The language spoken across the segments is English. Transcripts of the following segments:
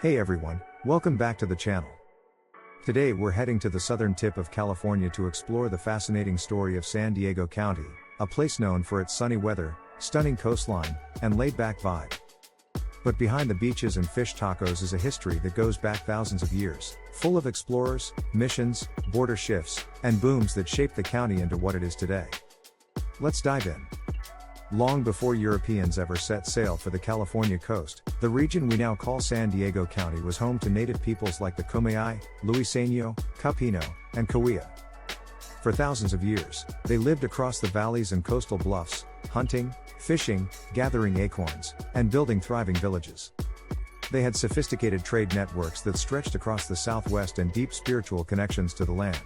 Hey everyone, welcome back to the channel. Today we're heading to the southern tip of California to explore the fascinating story of San Diego County, a place known for its sunny weather, stunning coastline, and laid-back vibe. But behind the beaches and fish tacos is a history that goes back thousands of years, full of explorers, missions, border shifts, and booms that shaped the county into what it is today. Let's dive in. Long before Europeans ever set sail for the California coast, the region we now call San Diego County was home to native peoples like the Kumeyaay, Luiseno, Capino, and Cahuilla. For thousands of years, they lived across the valleys and coastal bluffs, hunting, fishing, gathering acorns, and building thriving villages. They had sophisticated trade networks that stretched across the southwest and deep spiritual connections to the land.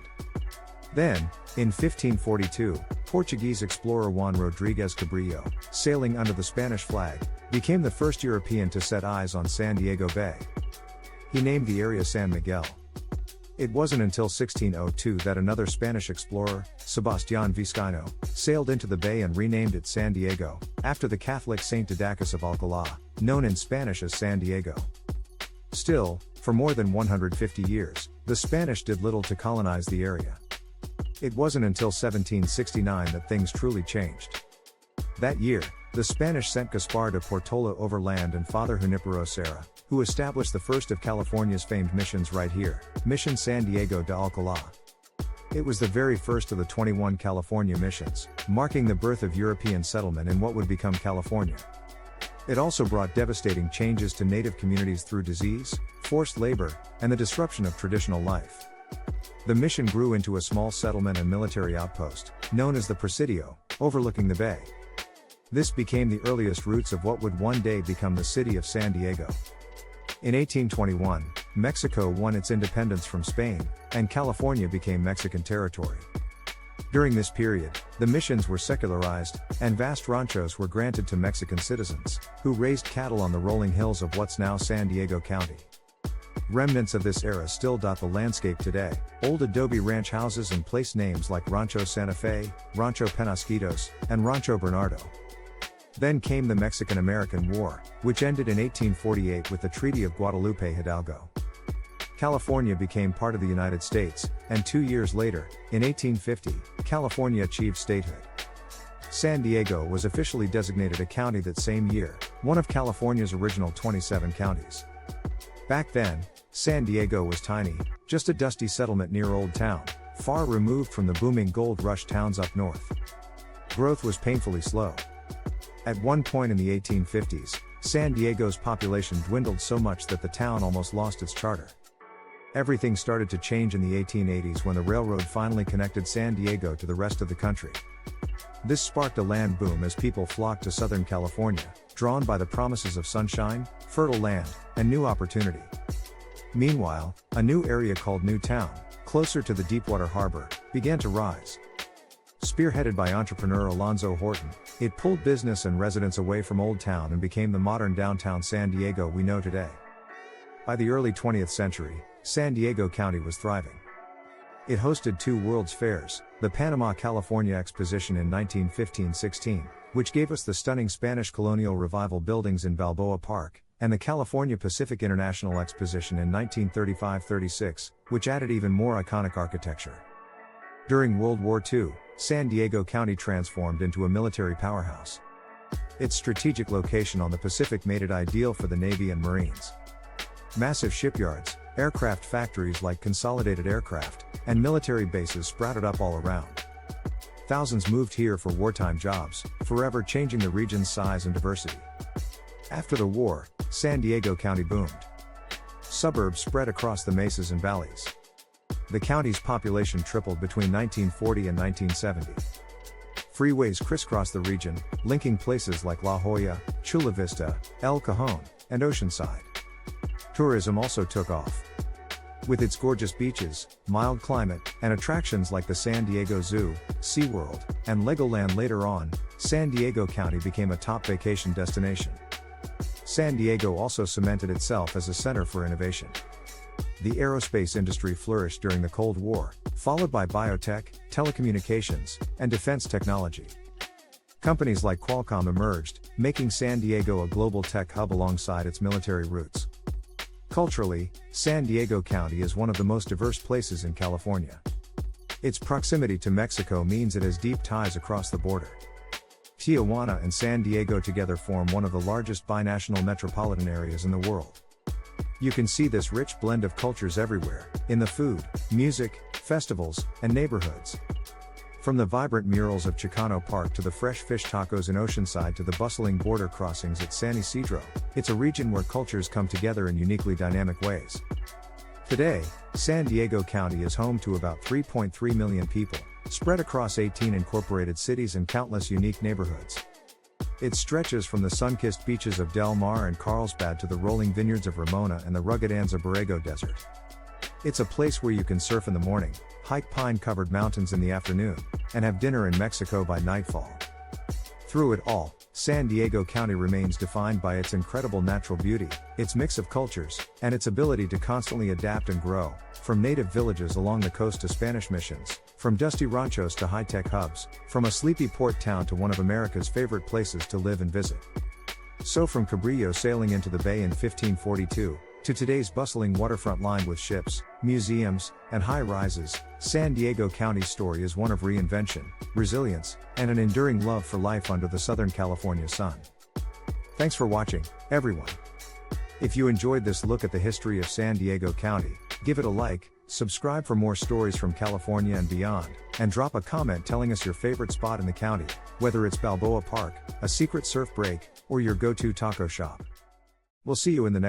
Then, in 1542, Portuguese explorer Juan Rodrigues Cabrillo, sailing under the Spanish flag, became the first European to set eyes on San Diego Bay. He named the area San Miguel. It wasn't until 1602 that another Spanish explorer, Sebastián Vizcaíno, sailed into the bay and renamed it San Diego, after the Catholic Saint Didacus of Alcalá, known in Spanish as San Diego. Still, for more than 150 years, the Spanish did little to colonize the area. It wasn't until 1769 that things truly changed. That year, the Spanish sent Gaspar de Portola overland and Father Junipero Serra, who established the first of California's famed missions right here, Mission San Diego de Alcalá. It was the very first of the 21 California missions, marking the birth of European settlement in what would become California. It also brought devastating changes to native communities through disease, forced labor, and the disruption of traditional life. The mission grew into a small settlement and military outpost, known as the Presidio, overlooking the bay. This became the earliest roots of what would one day become the city of San Diego. In 1821, Mexico won its independence from Spain, and California became Mexican territory. During this period, the missions were secularized, and vast ranchos were granted to Mexican citizens, who raised cattle on the rolling hills of what's now San Diego County. Remnants of this era still dot the landscape today, old adobe ranch houses and place names like Rancho Santa Fe, Rancho Penasquitos, and Rancho Bernardo. Then came the Mexican-American War, which ended in 1848 with the Treaty of Guadalupe Hidalgo. California became part of the United States, and 2 years later, in 1850, California achieved statehood. San Diego was officially designated a county that same year, one of California's original 27 counties. Back then, San Diego was tiny, just a dusty settlement near Old Town, far removed from the booming gold rush towns up north. Growth was painfully slow. At one point in the 1850s, San Diego's population dwindled so much that the town almost lost its charter. Everything started to change in the 1880s when the railroad finally connected San Diego to the rest of the country. This sparked a land boom as people flocked to Southern California, drawn by the promises of sunshine, fertile land, and new opportunity. Meanwhile, a new area called New Town, closer to the Deepwater Harbor, began to rise. Spearheaded by entrepreneur Alonzo Horton, it pulled business and residents away from Old Town and became the modern downtown San Diego we know today. By the early 20th century, San Diego County was thriving. It hosted two World's Fairs, the Panama California Exposition in 1915-16, which gave us the stunning Spanish colonial revival buildings in Balboa Park, and the California Pacific International Exposition in 1935-36, which added even more iconic architecture. During World War II, San Diego County transformed into a military powerhouse. Its strategic location on the Pacific made it ideal for the Navy and Marines. Massive shipyards, aircraft factories like Consolidated Aircraft, and military bases sprouted up all around. Thousands moved here for wartime jobs, forever changing the region's size and diversity. After the war, San Diego County boomed. Suburbs spread across the mesas and valleys. The county's population tripled between 1940 and 1970. Freeways crisscrossed the region, linking places like La Jolla, Chula Vista, El Cajon, and Oceanside. Tourism also took off. With its gorgeous beaches, mild climate, and attractions like the San Diego Zoo, SeaWorld, and Legoland later on, San Diego County became a top vacation destination. San Diego also cemented itself as a center for innovation. The aerospace industry flourished during the Cold War, followed by biotech, telecommunications, and defense technology. Companies like Qualcomm emerged, making San Diego a global tech hub alongside its military roots. Culturally, San Diego County is one of the most diverse places in California. Its proximity to Mexico means it has deep ties across the border. Tijuana and San Diego together form one of the largest binational metropolitan areas in the world. You can see this rich blend of cultures everywhere, in the food, music, festivals, and neighborhoods. From the vibrant murals of Chicano Park to the fresh fish tacos in Oceanside to the bustling border crossings at San Isidro, it's a region where cultures come together in uniquely dynamic ways. Today, San Diego County is home to about 3.3 million people, spread across 18 incorporated cities and countless unique neighborhoods. It stretches from the sun-kissed beaches of Del Mar and Carlsbad to the rolling vineyards of Ramona and the rugged Anza Borrego Desert. It's a place where you can surf in the morning, hike pine-covered mountains in the afternoon, and have dinner in Mexico by nightfall. Through it all, San Diego County remains defined by its incredible natural beauty, its mix of cultures, and its ability to constantly adapt and grow, from native villages along the coast to Spanish missions, from dusty ranchos to high-tech hubs, from a sleepy port town to one of America's favorite places to live and visit. So from Cabrillo sailing into the bay in 1542, to today's bustling waterfront lined with ships, museums, and high-rises, San Diego County's story is one of reinvention, resilience, and an enduring love for life under the Southern California sun. Thanks for watching, everyone. If you enjoyed this look at the history of San Diego County, give it a like, subscribe for more stories from California and beyond, and drop a comment telling us your favorite spot in the county, whether it's Balboa Park, a secret surf break, or your go-to taco shop. We'll see you in the next